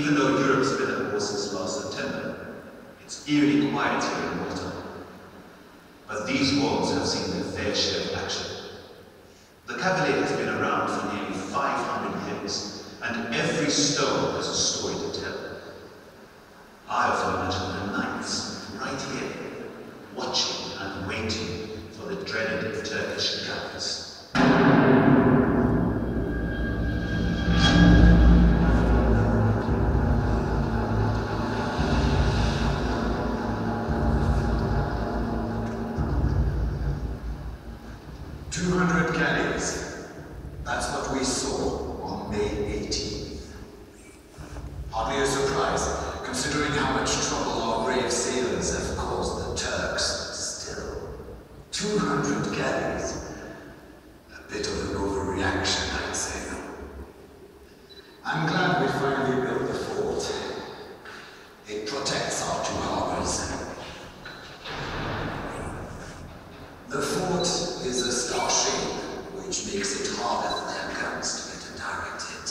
Even though Europe's been at war since last September, it's eerily quiet here in Malta. But these walls have seen their fair share of action. The Cavalier has been around for nearly 500 years, and every stone has a story to tell. I often imagine the knights right here, watching and waiting for the dreaded Turkish guns. 200 galleys. That's what we saw on May 18th. Hardly a surprise, considering how much trouble our brave sailors have caused the Turks. Still, 200 galleys. A bit of an overreaction, I'd say. I'm glad we finally built the fort. It protects our two harbors. The fort is a star shape, which makes it harder for their guns to get a direct hit.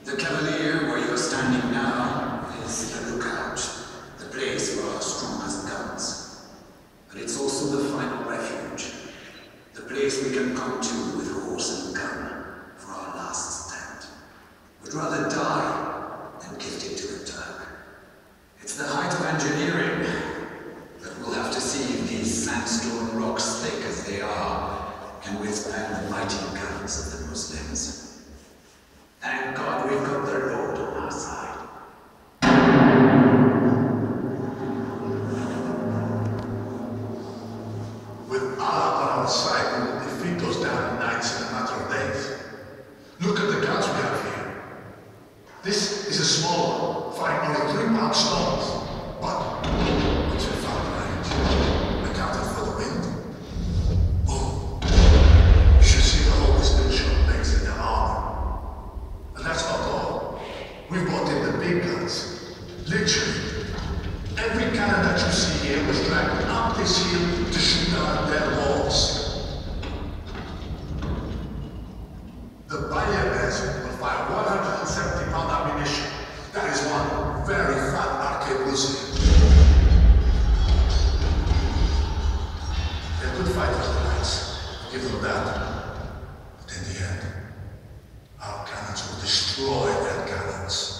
The Cavalier, where you're standing now, is the lookout, the place for our strongest guns. But it's also the final refuge, the place we can come to with horse and gun for our last stand. We'd rather die than gift it to the Turk. It's the height of engineering. But we'll have to see if these sandstone rocks, thick as they are, can withstand the mighty guns of the Muslims. Thank God we've got their Lord on our side. With Allah on our side, we will defeat those damn knights in a matter of days. Look at the guns we have here. This is a small one, firing only 3-pound stones. But it's a fun range. Accounted for the wind. Oh, you should see the hole this been shot makes in their armor. And that's not all. We've brought in the big guns. Literally. Every cannon that you see here was dragged up this hill to shoot down their walls. The Bayer Desert will fire 170-pound ammunition. That is one very fat arcade Muslim. They're good fighters, the knights. Give them that. But in the end, our cannons will destroy their cannons.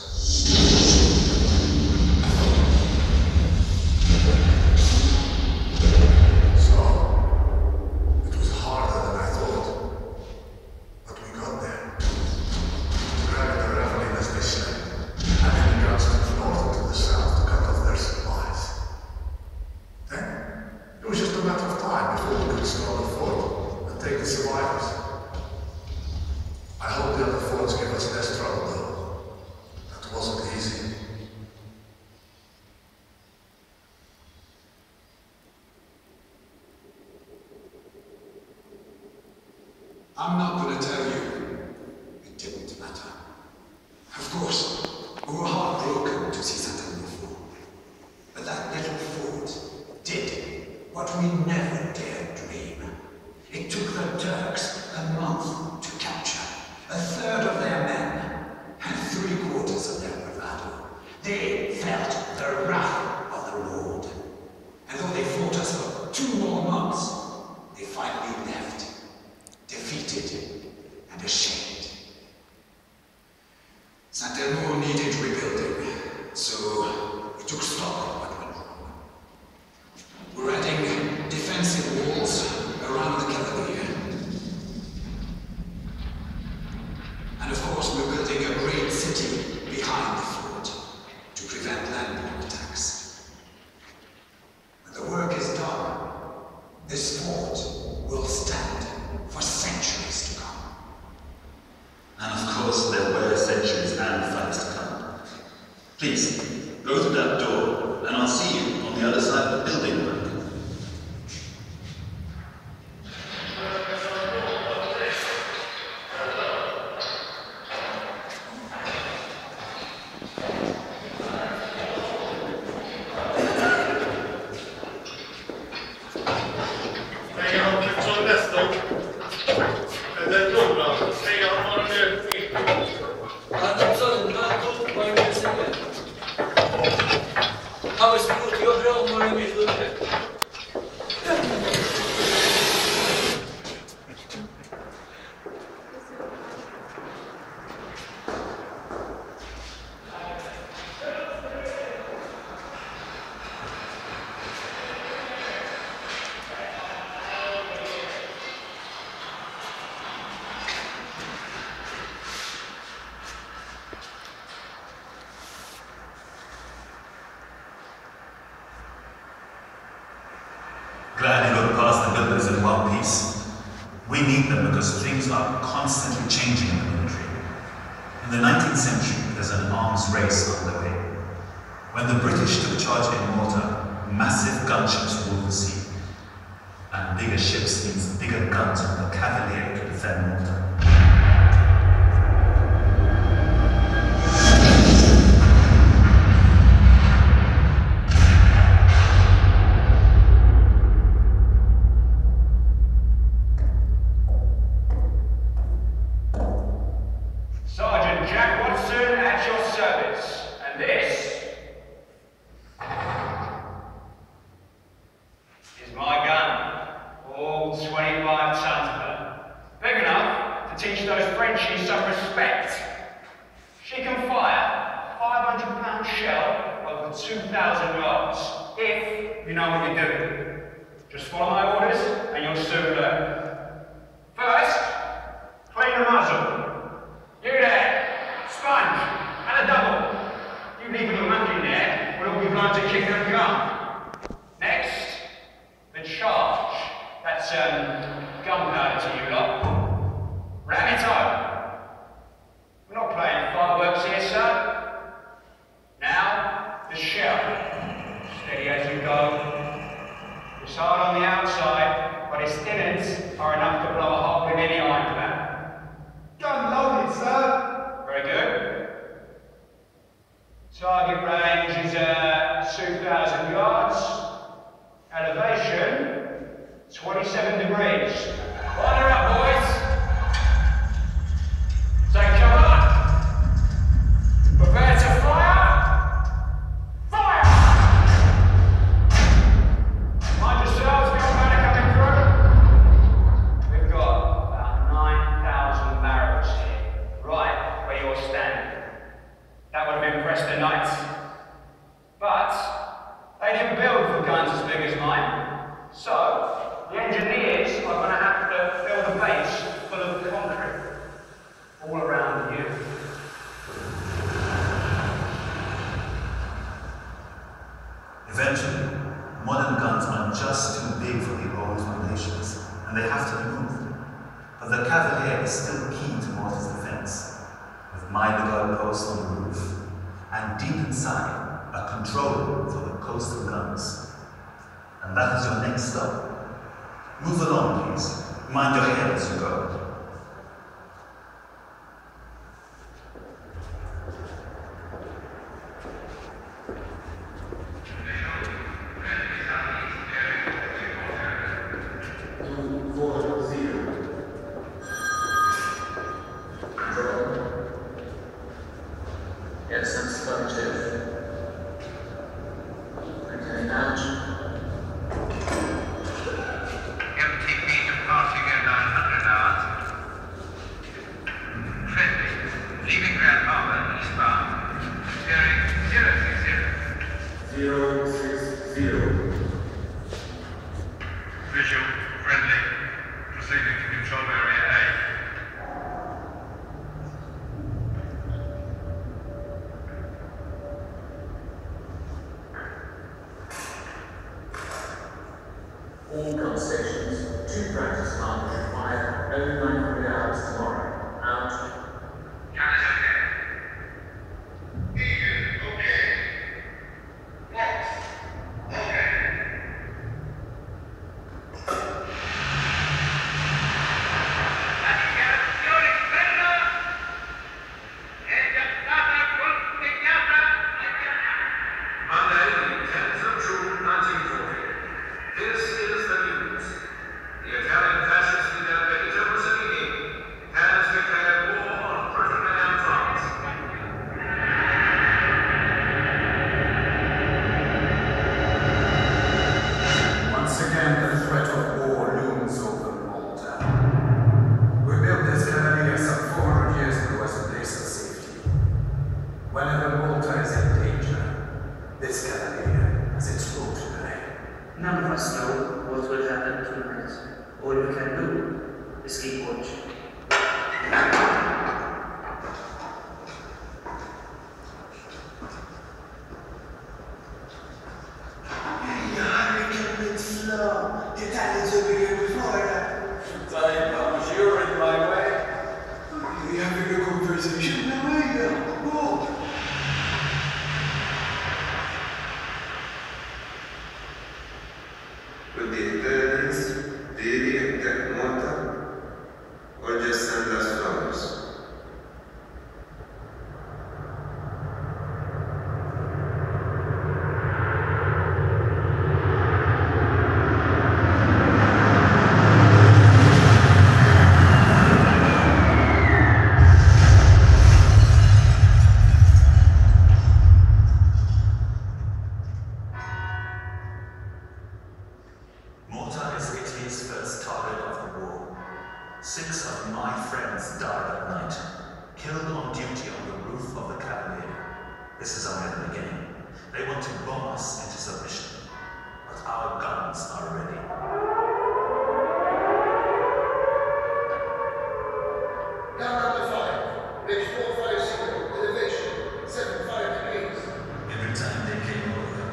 I'm not going to tell you. It didn't matter. Of course, we were heartbroken to see Saint fall. But that little fort did what we never dared dream. It took the Turks a month to capture, a third of their men, and 3/4 of their bravado. They felt the wrath of the Lord. And though they fought us for 2 more months, they finally left. Defeated and ashamed. Saint-Elmo needed rebuilding, so we took stock of what went wrong. We're adding defensive walls around the Cavalier. And of course we're building a great city behind the fort to prevent landborne attacks. When the work is done, this fort will stand for centuries to come. And of course, there were centuries and fights to come. Please, go through that door, and I'll see you on the other side of the building work. Adam, sorry, not good. Glad you got past the builders in one piece. We need them because things are constantly changing in the military. In the 19th century, there's an arms race underway. When the British took charge in Malta, massive gunships ruled the sea. And bigger ships means bigger guns on the Cavalier to defend Malta. Target range is 2,000 yards. Elevation, 27 degrees. Line up, boys. Take cover. Prepare to fire. Fire! Mind yourselves, gunpowder coming through. We've got about 9,000 barrels here, right where you're standing. That would have impressed the knights. But they didn't build for guns as big as mine. So the engineers are going to have to build a base full of concrete all around you. Eventually, modern guns are just too big for the old foundations, and they have to be moved. But the Cavalier is still key to Malta's defense, with mine posts on the roof, and deep inside, a control room for the coastal guns. And that is your next stop. Move along, please. Mind your head as you go. Yes, that's affirmative. Okay, now. MTP departing at 900 hours. Friendly, leaving Grand Harbor eastbound. Bearing 060. 060. Visual, friendly. Proceeding to control area A. All gun stations, 2 practice rounds required, only 900 hours tomorrow. Out. Gun is okay. Egan, okay. Box, okay. Monday, the 10th of June, 1940. This is the news. The Italian fascist leader Benito Mussolini has None of us know what will happen tonight. All we can do is keep watch. With the eternities, Didi and Tekmota, or just send us flowers? Malta is Italy's first target of the war. 6 of my friends died that night, killed on duty on the roof of the Cavalier. This is only the beginning. They want to bomb us into submission, but our guns are ready. Down number 5. Bridge 45 signal. Elevation 75 degrees. Every time they came over,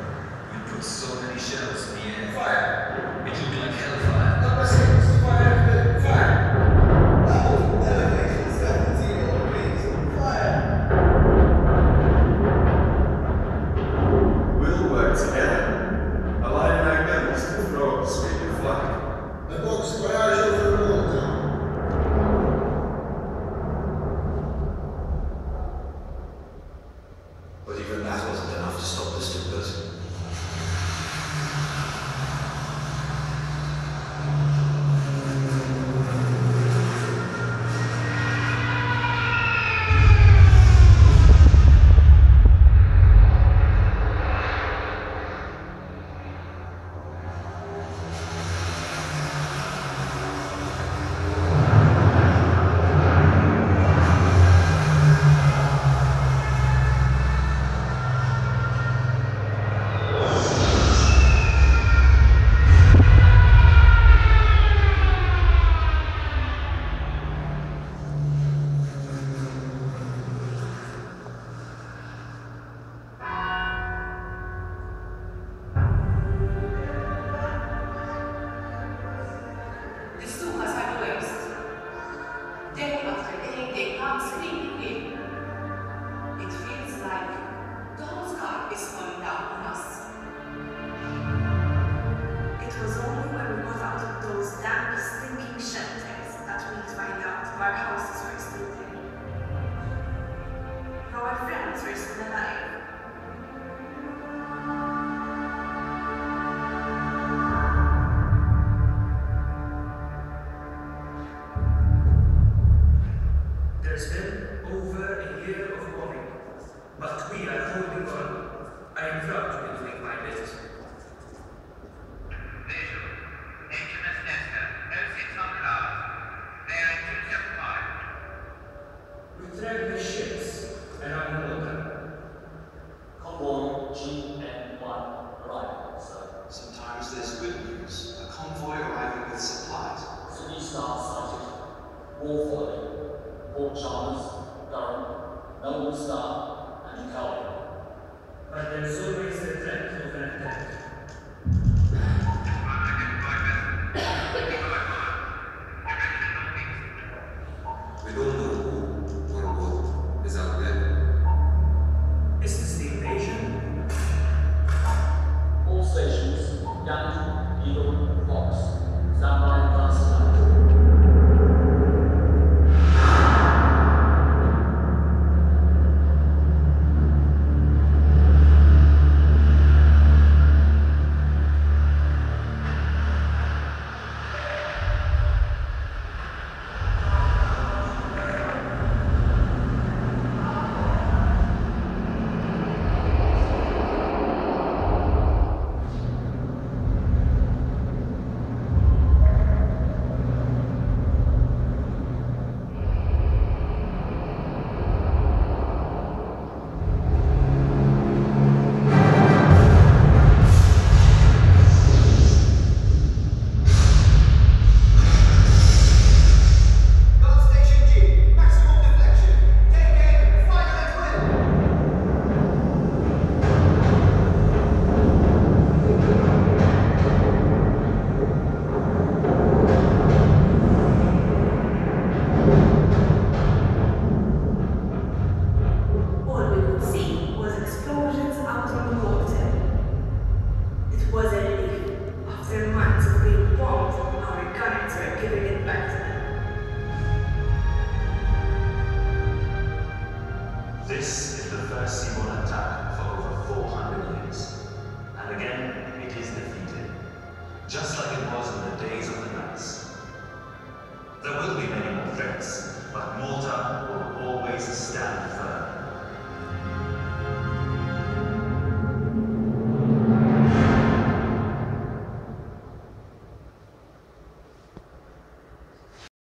we put so many shells in the air. Fire. It looked like hellfire. Number 6. Fire. Fire. Elevation 70 degrees. Fire. We'll work together. Align our guns to throw a sweeping flag. The box barrage over the wall now. But even that wasn't enough to stop the stupid. The stalkers are the worst. Day after day, they come screaming in. It feels like the whole sky is falling down on us. It was only when we got out of those damp, stinking shelters that we'd find out our houses were still there. Our friends were still alive. There's been over a year of bombing, but we are holding on. I am proud to be doing my bit. Visual. HMS Nestor, 0600 hours. They are 275. We track the ships around Malta. Convoy GN1 arriving, sir. Sometimes there's good news. A convoy arriving with supplies. City Star sighted. War following. Port Chalmers, Durham, Melbourne Star, and Cali. But there's always the threat of an attack. We don't know who or what is out there. Is this the invasion? All stations, Yankee, Eagle, Fox. Stand by and advance tonight. This is the first seaborne attack for over 400 years. And again, it is defeated. Just like it was in the days of the Knights. There will be many more threats, but Malta will always stand firm.